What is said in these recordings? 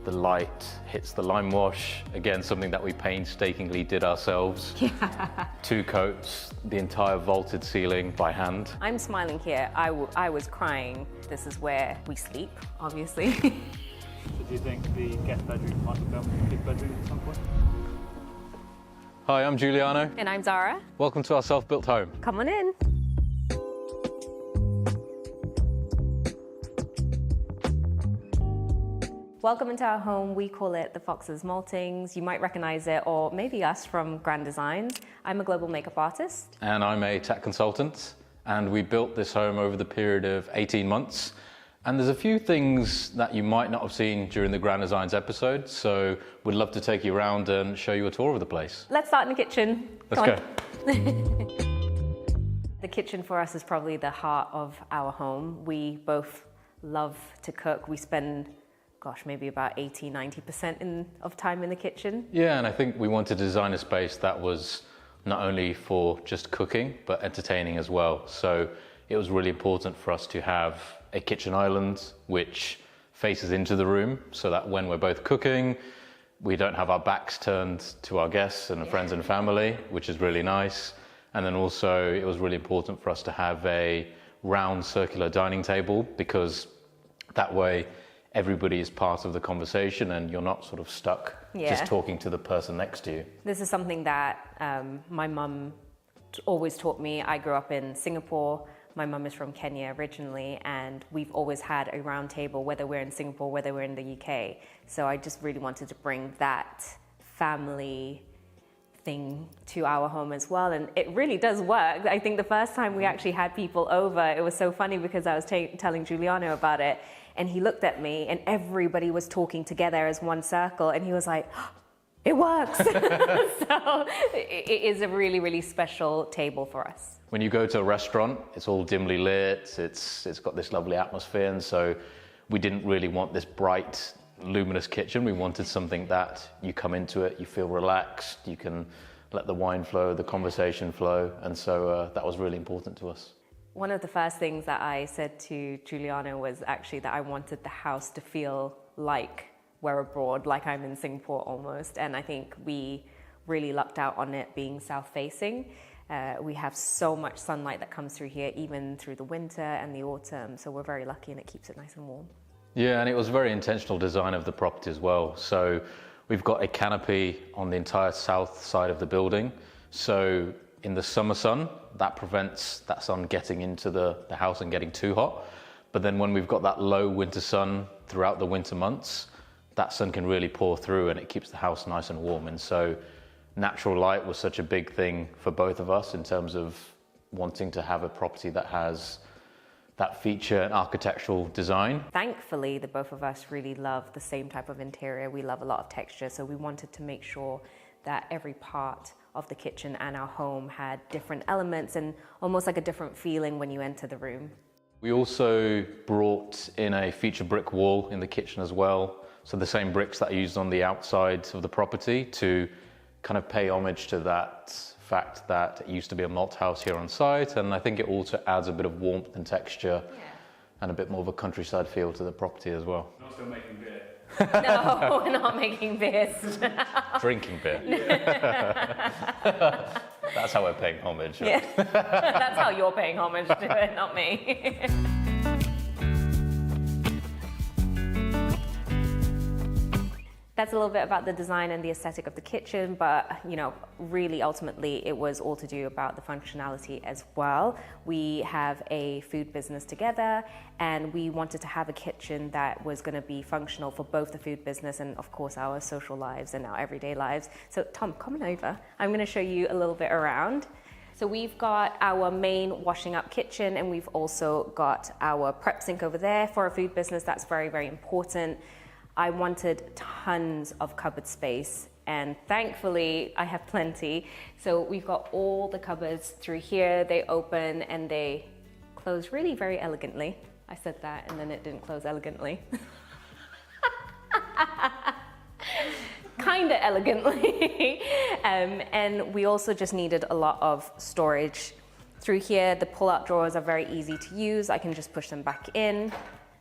the light hits the lime wash. Again, something that we painstakingly did ourselves. Yeah. 2 coats, the entire vaulted ceiling by hand. I'm smiling here. I was crying. This is where we sleep, obviously. So do you think the guest bedroom might become a big bedroom at some point? Hi, I'm Giuliano. And I'm Zara. Welcome to our self-built home. Come on in. Welcome into our home. We call it the Foxes Maltings. You might recognize it, or maybe us, from Grand Designs. I'm a global makeup artist. And I'm a tech consultant. And we built this home over the period of 18 months. And there's a few things that you might not have seen during the Grand Designs episode. So we'd love to take you around and show you a tour of the place. Let's start in the kitchen. Let's go. The kitchen for us is probably the heart of our home. We both love to cook. We spend, gosh, maybe about 80–90% of time in the kitchen. Yeah, and I think we wanted to design a space that was not only for just cooking, but entertaining as well. So it was really important for us to have a kitchen island which faces into the room so that when we're both cooking, we don't have our backs turned to our guests and friends and family, which is really nice. And then also it was really important for us to have a round circular dining table, because that way everybody is part of the conversation and you're not sort of stuck just talking to the person next to you. This is something that my mum always taught me. I grew up in Singapore. My mum is from Kenya originally, and we've always had a round table, whether we're in Singapore, whether we're in the UK. So I just really wanted to bring that family thing to our home as well, and it really does work. I think the first time we actually had people over, it was so funny because I was telling Giuliano about it, and he looked at me and everybody was talking together as one circle, and he was like, oh, it works. So it is a really, really special table for us. When you go to a restaurant, it's all dimly lit, it's got this lovely atmosphere, and so we didn't really want this bright, luminous kitchen. We wanted something that you come into it, you feel relaxed, you can let the wine flow, the conversation flow, and so that was really important to us. One of the first things that I said to Giuliano was actually that I wanted the house to feel like we're abroad, like I'm in Singapore almost, and I think we really lucked out on it being south-facing. We have so much sunlight that comes through here, even through the winter and the autumn, so we're very lucky and it keeps it nice and warm. Yeah, and it was a very intentional design of the property as well. So we've got a canopy on the entire south side of the building. So in the summer sun, that prevents that sun getting into the house and getting too hot. But then when we've got that low winter sun throughout the winter months, that sun can really pour through and it keeps the house nice and warm. And so natural light was such a big thing for both of us in terms of wanting to have a property that has that feature and architectural design. Thankfully, the both of us really love the same type of interior. We love a lot of texture, so we wanted to make sure that every part of the kitchen and our home had different elements and almost like a different feeling when you enter the room. We also brought in a feature brick wall in the kitchen as well. So the same bricks that are used on the outside of the property to kind of pay homage to that fact that it used to be a malt house here on site, and I think it also adds a bit of warmth and texture and a bit more of a countryside feel to the property as well. Not still making beer. No, we're not making beers. Drinking beer. That's how we're paying homage. Right? Yeah. That's how you're paying homage to it, not me. That's a little bit about the design and the aesthetic of the kitchen, but really ultimately it was all to do about the functionality as well. We have a food business together and we wanted to have a kitchen that was going to be functional for both the food business and of course our social lives and our everyday lives. So Tom, come on over. I'm going to show you a little bit around. So we've got our main washing up kitchen and we've also got our prep sink over there. For a food business, that's very, very important. I wanted tons of cupboard space and thankfully I have plenty. So we've got all the cupboards through here. They open and they close really very elegantly. I said that and then it didn't close elegantly. Kinda elegantly. And we also just needed a lot of storage through here. The pull-out drawers are very easy to use. I can just push them back in.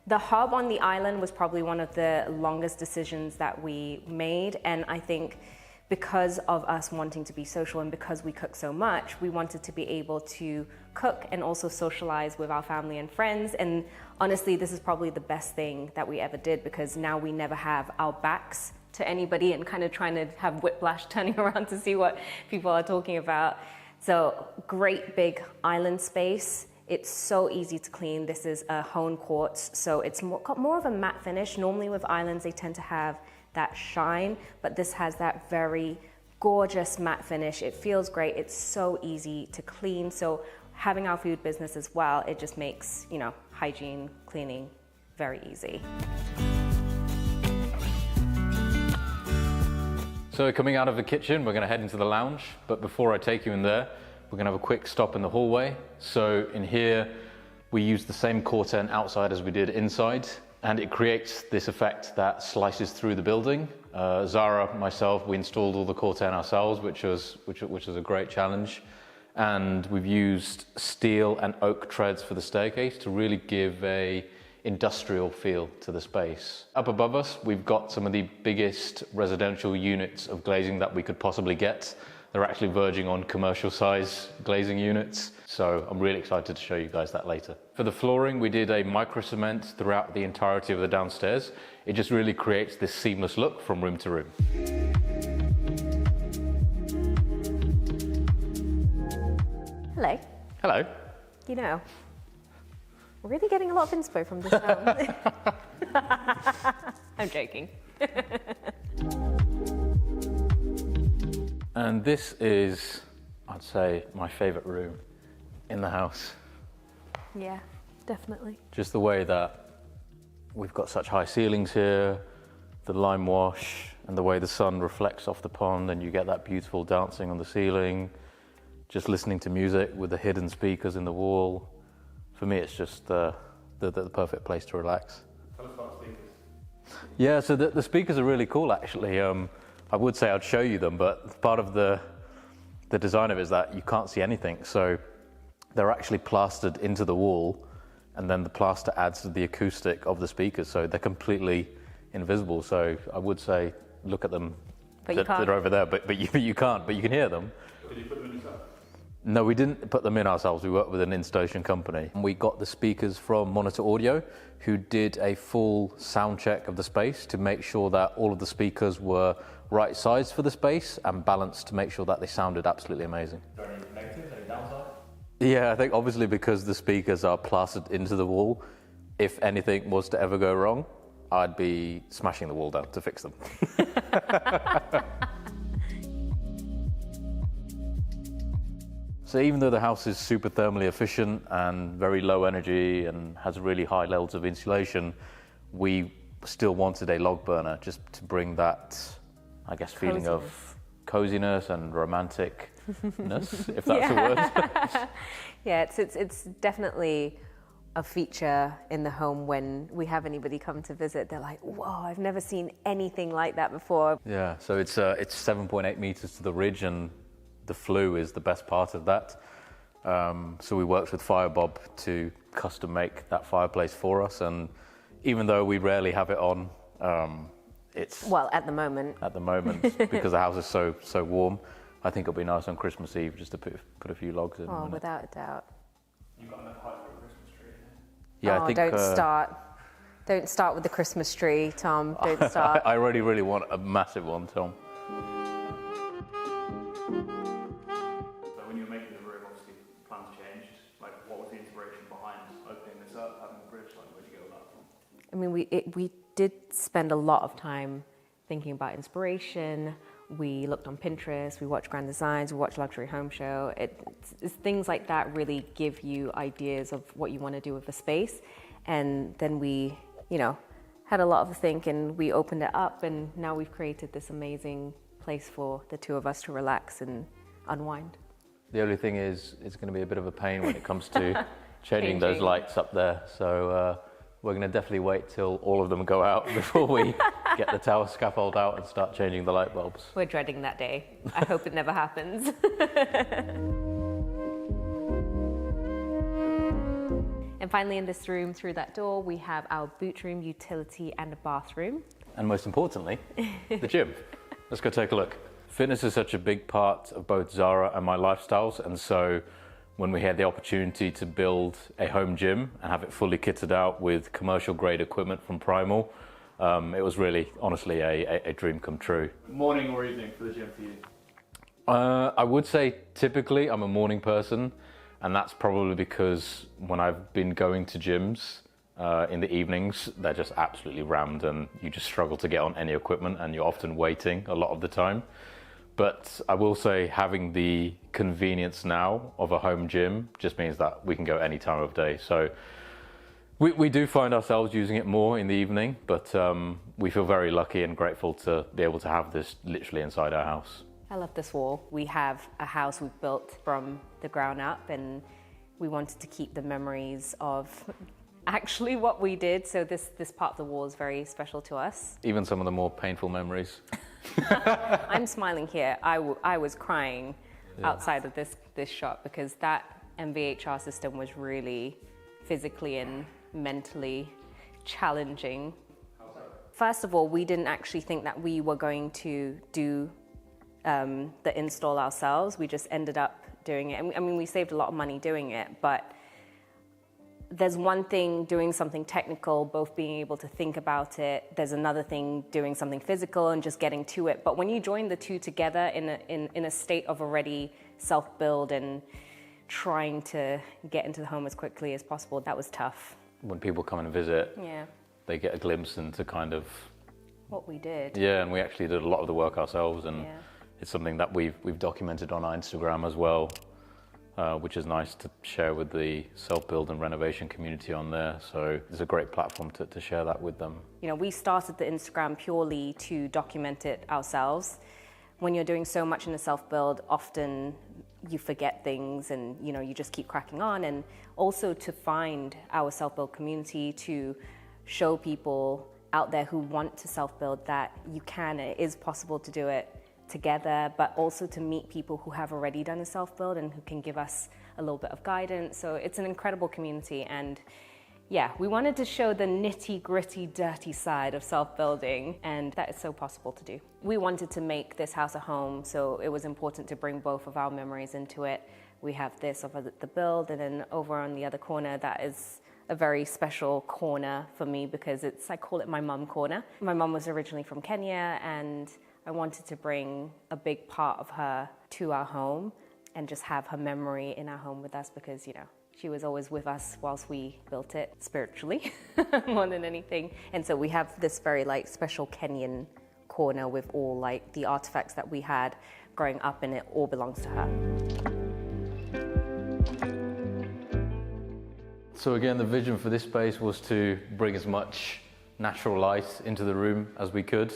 The hub on the island was probably one of the longest decisions that we made, and I think because of us wanting to be social and because we cook so much, we wanted to be able to cook and also socialize with our family and friends. And honestly, this is probably the best thing that we ever did, because now we never have our backs to anybody and kind of trying to have whiplash turning around to see what people are talking about. So great big island space. It's so easy to clean. This is a honed quartz, so it's got more of a matte finish. Normally with islands, they tend to have that shine, but this has that very gorgeous matte finish. It feels great. It's so easy to clean. So having our food business as well, it just makes, you know, hygiene, cleaning very easy. So coming out of the kitchen, we're going to head into the lounge, but before I take you in there, we're going to have a quick stop in the hallway. So in here, we use the same curtain outside as we did inside, and it creates this effect that slices through the building. Zara, myself, we installed all the curtain ourselves, which was a great challenge. And we've used steel and oak treads for the staircase to really give a industrial feel to the space. Up above us, we've got some of the biggest residential units of glazing that we could possibly get. They're actually verging on commercial size glazing units, so I'm really excited to show you guys that later. For the flooring, we did a micro cement throughout the entirety of the downstairs. It just really creates this seamless look from room to room. Hello. Hello. You know, we're really getting a lot of inspo from this film. I'm joking. And this is, I'd say, my favorite room in the house. Yeah, definitely. Just the way that we've got such high ceilings here, the lime wash, and the way the sun reflects off the pond, and you get that beautiful dancing on the ceiling, just listening to music with the hidden speakers in the wall. For me, it's just the perfect place to relax. Tell us about speakers. Yeah, so the speakers are really cool, actually. I would say I'd show you them, but part of the design of it is that you can't see anything. So they're actually plastered into the wall, and then the plaster adds to the acoustic of the speakers. So they're completely invisible. So I would say, look at them. But you can't. They're over there, but you can't, but you can hear them. Did you put them in yourself? No, we didn't put them in ourselves. We worked with an installation company. We got the speakers from Monitor Audio, who did a full sound check of the space to make sure that all of the speakers were right size for the space and balanced to make sure that they sounded absolutely amazing. Is there any negatives, any downside? Yeah, I think obviously because the speakers are plastered into the wall, if anything was to ever go wrong, I'd be smashing the wall down to fix them. So even though the house is super thermally efficient and very low energy and has really high levels of insulation, we still wanted a log burner just to bring that, I guess, feeling of coziness and romanticness, if that's a word. Yeah, it's definitely a feature in the home when we have anybody come to visit. They're like, whoa, I've never seen anything like that before. Yeah, so it's 7.8 meters to the ridge, and the flue is the best part of that. So we worked with Firebob to custom make that fireplace for us, and even though we rarely have it on, it's... Well, at the moment. At the moment, because the house is so warm, I think it'll be nice on Christmas Eve just to put a few logs in. Oh, without a doubt. You've got enough height for a Christmas tree. Yeah, oh, I think... Don't start with the Christmas tree, Tom. Don't start. I really want a massive one, Tom. I mean, we did spend a lot of time thinking about inspiration. We looked on Pinterest, we watched Grand Designs, we watched Luxury Home Show. It's things like that really give you ideas of what you want to do with the space. And then we, had a lot of a think, and we opened it up, and now we've created this amazing place for the two of us to relax and unwind. The only thing is, it's going to be a bit of a pain when it comes to changing those lights up there. So we're going to definitely wait till all of them go out before we get the tower scaffold out and start changing the light bulbs. We're dreading that day. I hope it never happens. And And finally in this room, through that door, we have our boot room, utility, and a bathroom. And most importantly, the gym. Let's go take a look. Fitness is such a big part of both Zara and my lifestyles, and so when we had the opportunity to build a home gym and have it fully kitted out with commercial grade equipment from Primal, it was really, honestly, a dream come true. Morning or evening for the gym for you? I would say typically I'm a morning person, and that's probably because when I've been going to gyms in the evenings, they're just absolutely rammed and you just struggle to get on any equipment and you're often waiting a lot of the time. But I will say having the convenience now of a home gym just means that we can go any time of day. So we do find ourselves using it more in the evening, but we feel very lucky and grateful to be able to have this literally inside our house. I love this wall. We have a house we've built from the ground up, and we wanted to keep the memories of actually what we did. So this part of the wall is very special to us. Even some of the more painful memories. I'm smiling here. I was crying outside of this shop because that MVHR system was really physically and mentally challenging. First of all, we didn't actually think that we were going to do the install ourselves. We just ended up doing it. I mean, we saved a lot of money doing it, but there's one thing doing something technical, both being able to think about it. There's another thing doing something physical and just getting to it. But when you join the two together in a state of already self-build and trying to get into the home as quickly as possible, that was tough. When people come and visit, Yeah. they get a glimpse into kind of What we did. Yeah, and we actually did a lot of the work ourselves, and Yeah. it's something that we've documented on our Instagram as well, which is nice to share with the self-build and renovation community on there. So it's a great platform to share that with them. You know, we started the Instagram purely to document it ourselves. When you're doing so much in a self-build, often you forget things and, you know, you just keep cracking on. And also to find our self-build community, to show people out there who want to self-build that you can, it is possible to do it together, but also to meet people who have already done a self-build and who can give us a little bit of guidance. So it's an incredible community, and yeah, we wanted to show the nitty-gritty, dirty side of self-building, and that is so possible to do. We wanted to make this house a home, so it was important to bring both of our memories into it. We have this of the build, and then over on the other corner, that is a very special corner for me because I call it my mum corner. My mum was originally from Kenya, and I wanted to bring a big part of her to our home and just have her memory in our home with us because, you know, she was always with us whilst we built it spiritually more than anything. And so we have this very special Kenyan corner with all the artifacts that we had growing up, and it all belongs to her. So again, the vision for this space was to bring as much natural light into the room as we could.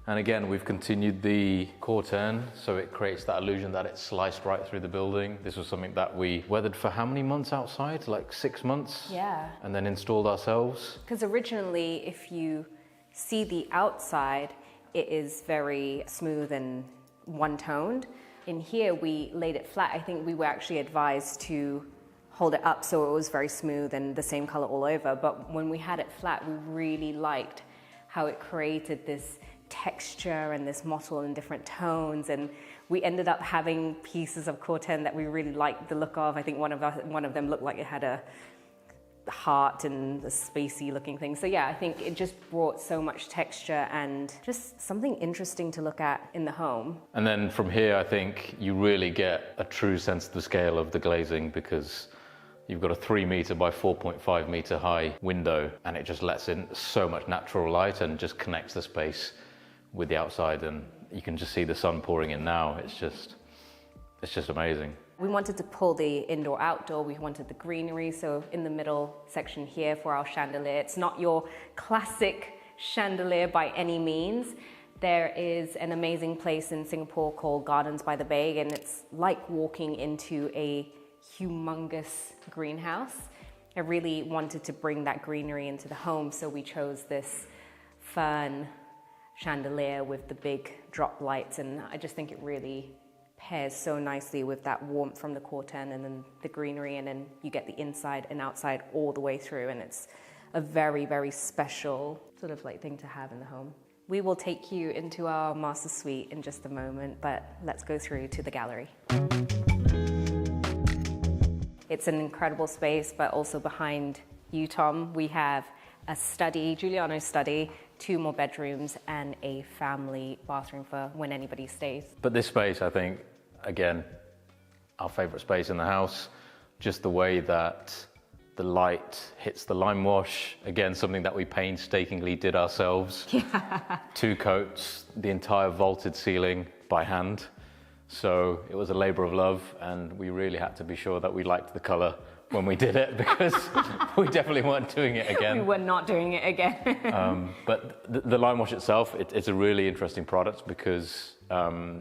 And again, we've continued the corten, so it creates that illusion that it's sliced right through the building. This was something that we weathered for how many months outside? Like 6 months? Yeah. And then installed ourselves. Because originally, if you see the outside, it is very smooth and one-toned. In here, we laid it flat. I think we were actually advised to hold it up so it was very smooth and the same color all over. But when we had it flat, we really liked how it created this texture and this mottle in different tones, and we ended up having pieces of corten that we really liked the look of. I think one of them looked like it had a heart and a spacey looking thing. So yeah, I think it just brought so much texture and just something interesting to look at in the home. And then from here, I think you really get a true sense of the scale of the glazing because you've got a 3 meter by 4.5 meter high window, and it just lets in so much natural light and just connects the space with the outside, and you can just see the sun pouring in now. It's just amazing. We wanted to pull the indoor-outdoor, we wanted the greenery, so in the middle section here for our chandelier, it's not your classic chandelier by any means. There is an amazing place in Singapore called Gardens by the Bay, and it's like walking into a humongous greenhouse. I really wanted to bring that greenery into the home, so we chose this fern chandelier with the big drop lights, and I just think it really pairs so nicely with that warmth from the curtain and then the greenery, and then you get the inside and outside all the way through, and it's a very, very special sort of like thing to have in the home. We will take you into our master suite in just a moment, but let's go through to the gallery. It's an incredible space, but also behind you, Tom, we have a study, Giuliano's study, 2 more bedrooms, and a family bathroom for when anybody stays. But this space, I think, again, our favourite space in the house, just the way that the light hits the lime wash, again, something that we painstakingly did ourselves. Yeah. 2 coats, the entire vaulted ceiling by hand. So it was a labour of love, and we really had to be sure that we liked the colour when we did it, because we definitely weren't doing it again. We were not doing it again. But the lime wash itself, it's a really interesting product because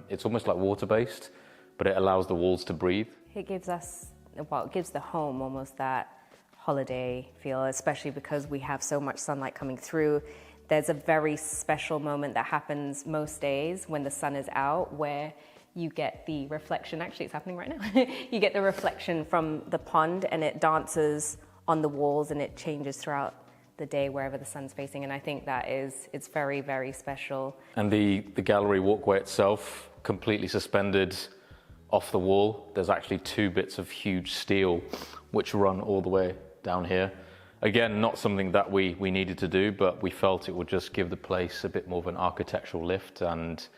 it's almost like water-based, but it allows the walls to breathe. It gives us, well, it gives the home almost that holiday feel, especially because we have so much sunlight coming through. There's a very special moment that happens most days when the sun is out, where you get the reflection, actually it's happening right now, you get the reflection from the pond, and it dances on the walls and it changes throughout the day wherever the sun's facing, and I think that it's very, very special. And the gallery walkway itself, completely suspended off the wall. There's actually 2 bits of huge steel which run all the way down here. Again, not something that we needed to do, but we felt it would just give the place a bit more of an architectural lift, and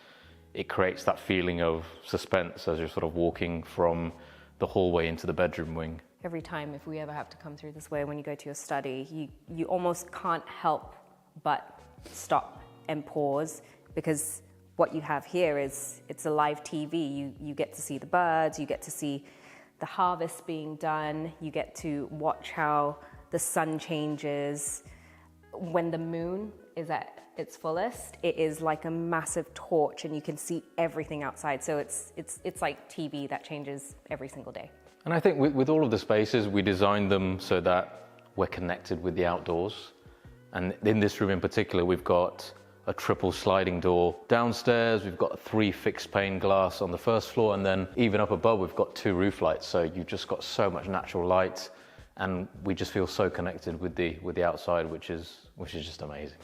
it creates that feeling of suspense as you're sort of walking from the hallway into the bedroom wing. Every time, if we ever have to come through this way when you go to your study, you almost can't help but stop and pause, because what you have here is, it's a live TV. You get to see the birds, you get to see the harvest being done, you get to watch how the sun changes. When the moon is at its fullest, it is like a massive torch, and you can see everything outside. So it's like TV that changes every single day. And I think with all of the spaces, we designed them so that we're connected with the outdoors. And in this room in particular, we've got a triple sliding door downstairs, we've got 3 fixed pane glass on the first floor, and then even up above, we've got 2 roof lights. So you've just got so much natural light, and we just feel so connected with the outside, which is just amazing.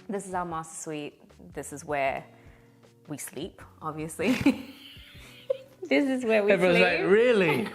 This is our master suite. This is where we sleep, obviously. This is where we Everyone's sleep. like, really?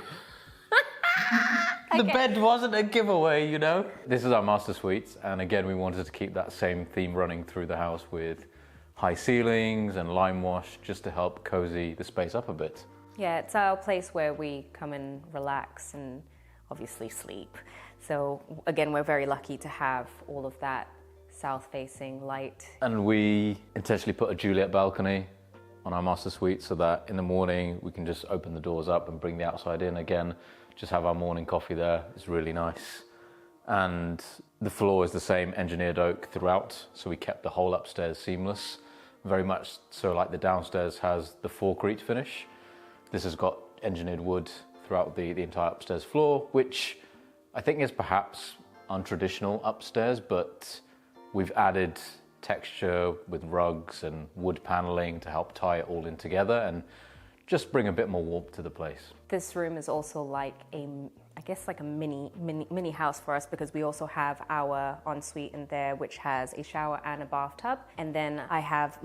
The bed wasn't a giveaway, you know? This is our master suite, and again, we wanted to keep that same theme running through the house with high ceilings and lime wash, just to help cozy the space up a bit. Yeah, it's our place where we come and relax and obviously sleep. So again, we're very lucky to have all of that south-facing light. And we intentionally put a Juliet balcony on our master suite so that in the morning we can just open the doors up and bring the outside in. Again, just have our morning coffee there. It's really nice. And the floor is the same engineered oak throughout, so we kept the whole upstairs seamless. Very much so like the downstairs has the Forecrete finish. This has got engineered wood throughout the entire upstairs floor, which I think is perhaps untraditional upstairs, but we've added texture with rugs and wood paneling to help tie it all in together and just bring a bit more warmth to the place. This room is also like I guess like a mini house for us, because we also have our ensuite in there, which has a shower and a bathtub. And then I have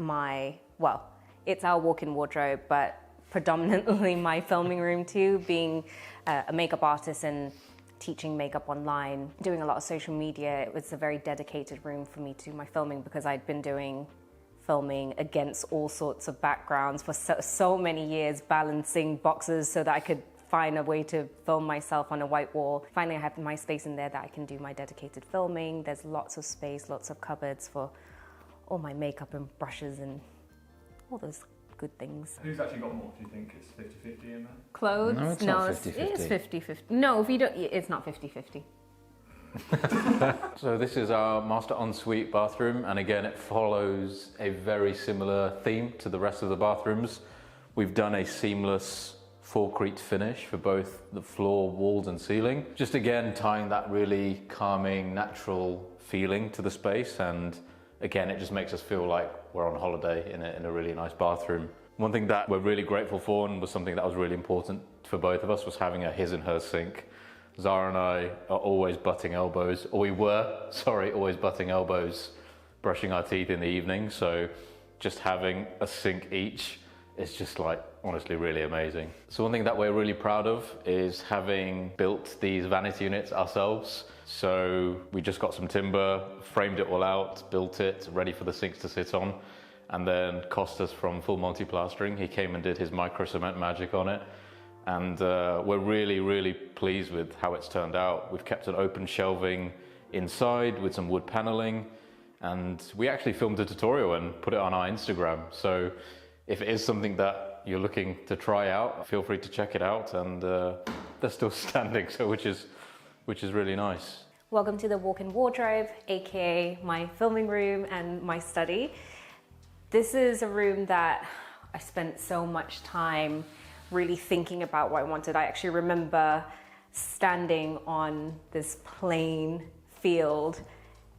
it's our walk-in wardrobe, but predominantly my filming room too, being a makeup artist and teaching makeup online, doing a lot of social media. It was a very dedicated room for me to my filming, because I'd been doing filming against all sorts of backgrounds for so many years, balancing boxes so that I could find a way to film myself on a white wall. Finally, I have my space in there that I can do my dedicated filming. There's lots of space, lots of cupboards for all my makeup and brushes and all those good things. Who's actually got more? Do you think it's 50-50 in there? Clothes? No, it's not 50-50. It is 50-50. No, if you don't, it's not 50-50. So this is our master ensuite bathroom, and again it follows a very similar theme to the rest of the bathrooms. We've done a seamless Forecrete finish for both the floor, walls and ceiling. Just again tying that really calming, natural feeling to the space, and again, it just makes us feel like we're on holiday in a really nice bathroom. One thing that we're really grateful for, and was something that was really important for both of us, was having a his and her sink. Zara and I are always butting elbows, or we were, sorry, always butting elbows, brushing our teeth in the evening. So just having a sink each is just like, honestly, really amazing. So one thing that we're really proud of is having built these vanity units ourselves. So we just got some timber, framed it all out, built it, ready for the sinks to sit on. And then Costas from Full Monty Plastering, he came and did his micro cement magic on it. And we're really, really pleased with how it's turned out. We've kept an open shelving inside with some wood paneling. And we actually filmed a tutorial and put it on our Instagram. So if it is something that you're looking to try out, feel free to check it out. And they're still standing, so which is really nice. Welcome to the walk-in wardrobe, aka my filming room and my study. This is a room that I spent so much time really thinking about what I wanted. I actually remember standing on this plain field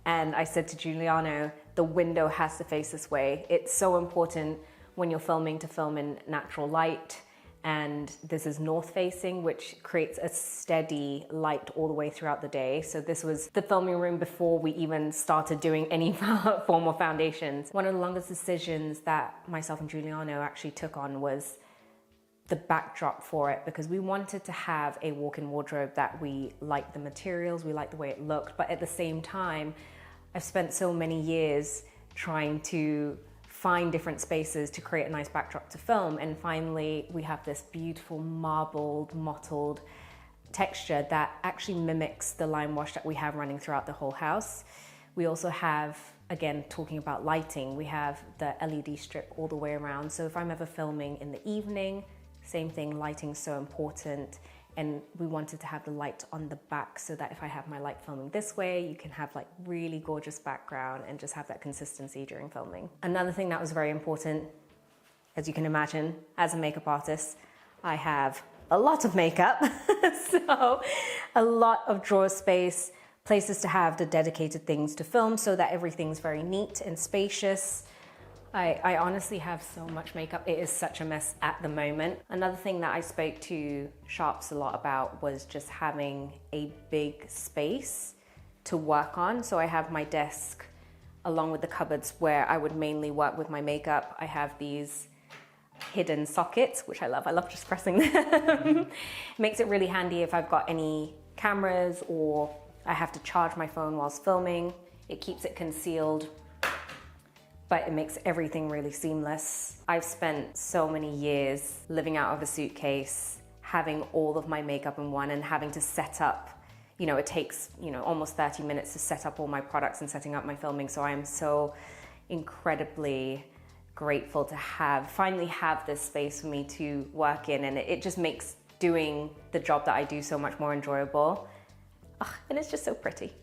and I said to Giuliano, the window has to face this way. It's so important when you're filming to film in natural light. And this is north facing, which creates a steady light all the way throughout the day. So this was the filming room before we even started doing any form of foundations. One of the longest decisions that myself and Giuliano actually took on was the backdrop for it, because we wanted to have a walk-in wardrobe that we liked the materials, we liked the way it looked, but at the same time, I've spent so many years trying to find different spaces to create a nice backdrop to film, and finally we have this beautiful marbled, mottled texture that actually mimics the lime wash that we have running throughout the whole house. We also have, again, talking about lighting, we have the LED strip all the way around, so if I'm ever filming in the evening, same thing, lighting's so important. And we wanted to have the light on the back so that if I have my light filming this way, you can have like really gorgeous background and just have that consistency during filming. Another thing that was very important, as you can imagine, as a makeup artist, I have a lot of makeup. So a lot of drawer space, places to have the dedicated things to film so that everything's very neat and spacious. I honestly have so much makeup. It is such a mess at the moment. Another thing that I spoke to Sharps a lot about was just having a big space to work on. So I have my desk along with the cupboards where I would mainly work with my makeup. I have these hidden sockets, which I love. I love just pressing them. Makes it really handy if I've got any cameras or I have to charge my phone whilst filming. It keeps it concealed, but it makes everything really seamless. I've spent so many years living out of a suitcase, having all of my makeup in one and having to set up, it takes, almost 30 minutes to set up all my products and setting up my filming. So I am so incredibly grateful to finally have this space for me to work in. And it just makes doing the job that I do so much more enjoyable. And it's just so pretty.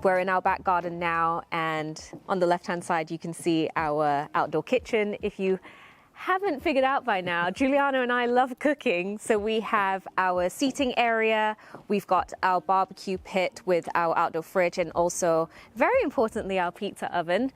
We're in our back garden now, and on the left-hand side, you can see our outdoor kitchen. If you haven't figured out by now, Giuliano and I love cooking. So we have our seating area, we've got our barbecue pit with our outdoor fridge, and also, very importantly, our pizza oven.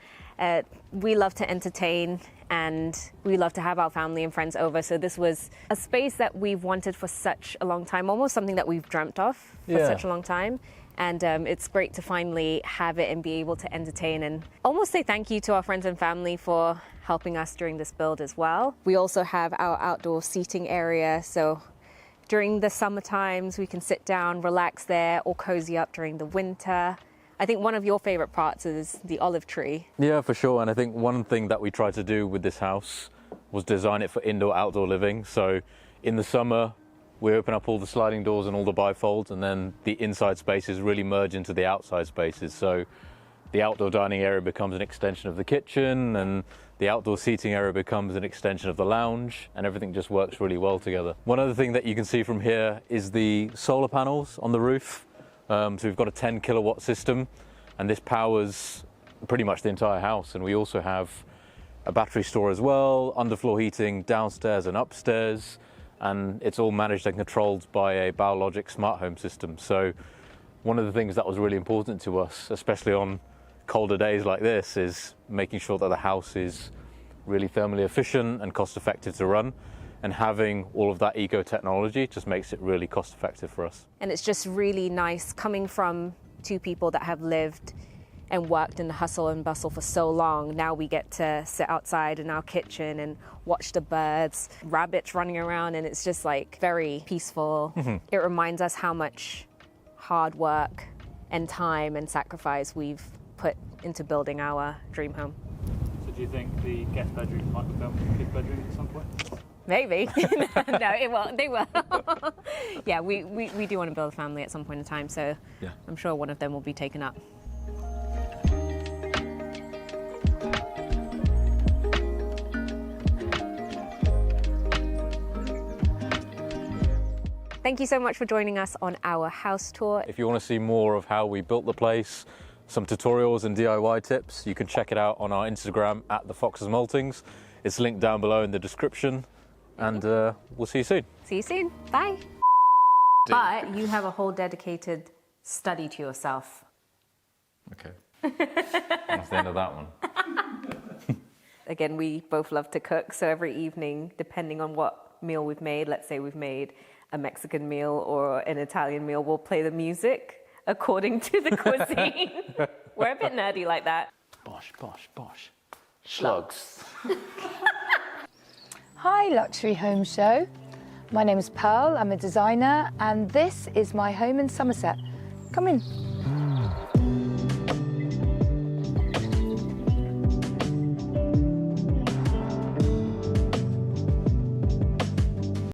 We love to entertain and we love to have our family and friends over. So this was a space that we've wanted for such a long time, almost something that we've dreamt of for such a long time. And it's great to finally have it and be able to entertain and almost say thank you to our friends and family for helping us during this build as well. We also have our outdoor seating area. So during the summer times, we can sit down, relax there, or cozy up during the winter. I think one of your favorite parts is the olive tree. Yeah, for sure. And I think one thing that we tried to do with this house was design it for indoor-outdoor living. So in the summer, we open up all the sliding doors and all the bifolds, and then the inside spaces really merge into the outside spaces. So the outdoor dining area becomes an extension of the kitchen, and the outdoor seating area becomes an extension of the lounge, and everything just works really well together. One other thing that you can see from here is the solar panels on the roof. So we've got a 10 kilowatt system, and this powers pretty much the entire house. And we also have a battery store as well, underfloor heating downstairs and upstairs. And it's all managed and controlled by a Biologic smart home system. So one of the things that was really important to us, especially on colder days like this, is making sure that the house is really thermally efficient and cost effective to run. And having all of that eco technology just makes it really cost effective for us. And it's just really nice coming from two people that have lived and worked in the hustle and bustle for so long. Now we get to sit outside in our kitchen and watch the birds, rabbits running around, and it's just like very peaceful. It reminds us how much hard work and time and sacrifice we've put into building our dream home. So do you think the guest bedroom might become a kid bedroom at some point? Maybe. No, it will. They will. Yeah, we do want to build a family at some point in time, so yeah. I'm sure one of them will be taken up. Thank you so much for joining us on our house tour. If you want to see more of how we built the place, some tutorials and DIY tips, you can check it out on our Instagram at the Foxes Maltings. It's linked down below in the description, and we'll see you soon. See you soon. Bye. But you have a whole dedicated study to yourself. Okay. That's the end of that one. Again, we both love to cook, so every evening, depending on what meal we've made, let's say we've made a Mexican meal or an Italian meal, we'll play the music according to the cuisine. We're a bit nerdy like that. Bosh, bosh, bosh. Slugs. Hi, Luxury Home Show. My name is Pearl, I'm a designer, and this is my home in Somerset. Come in.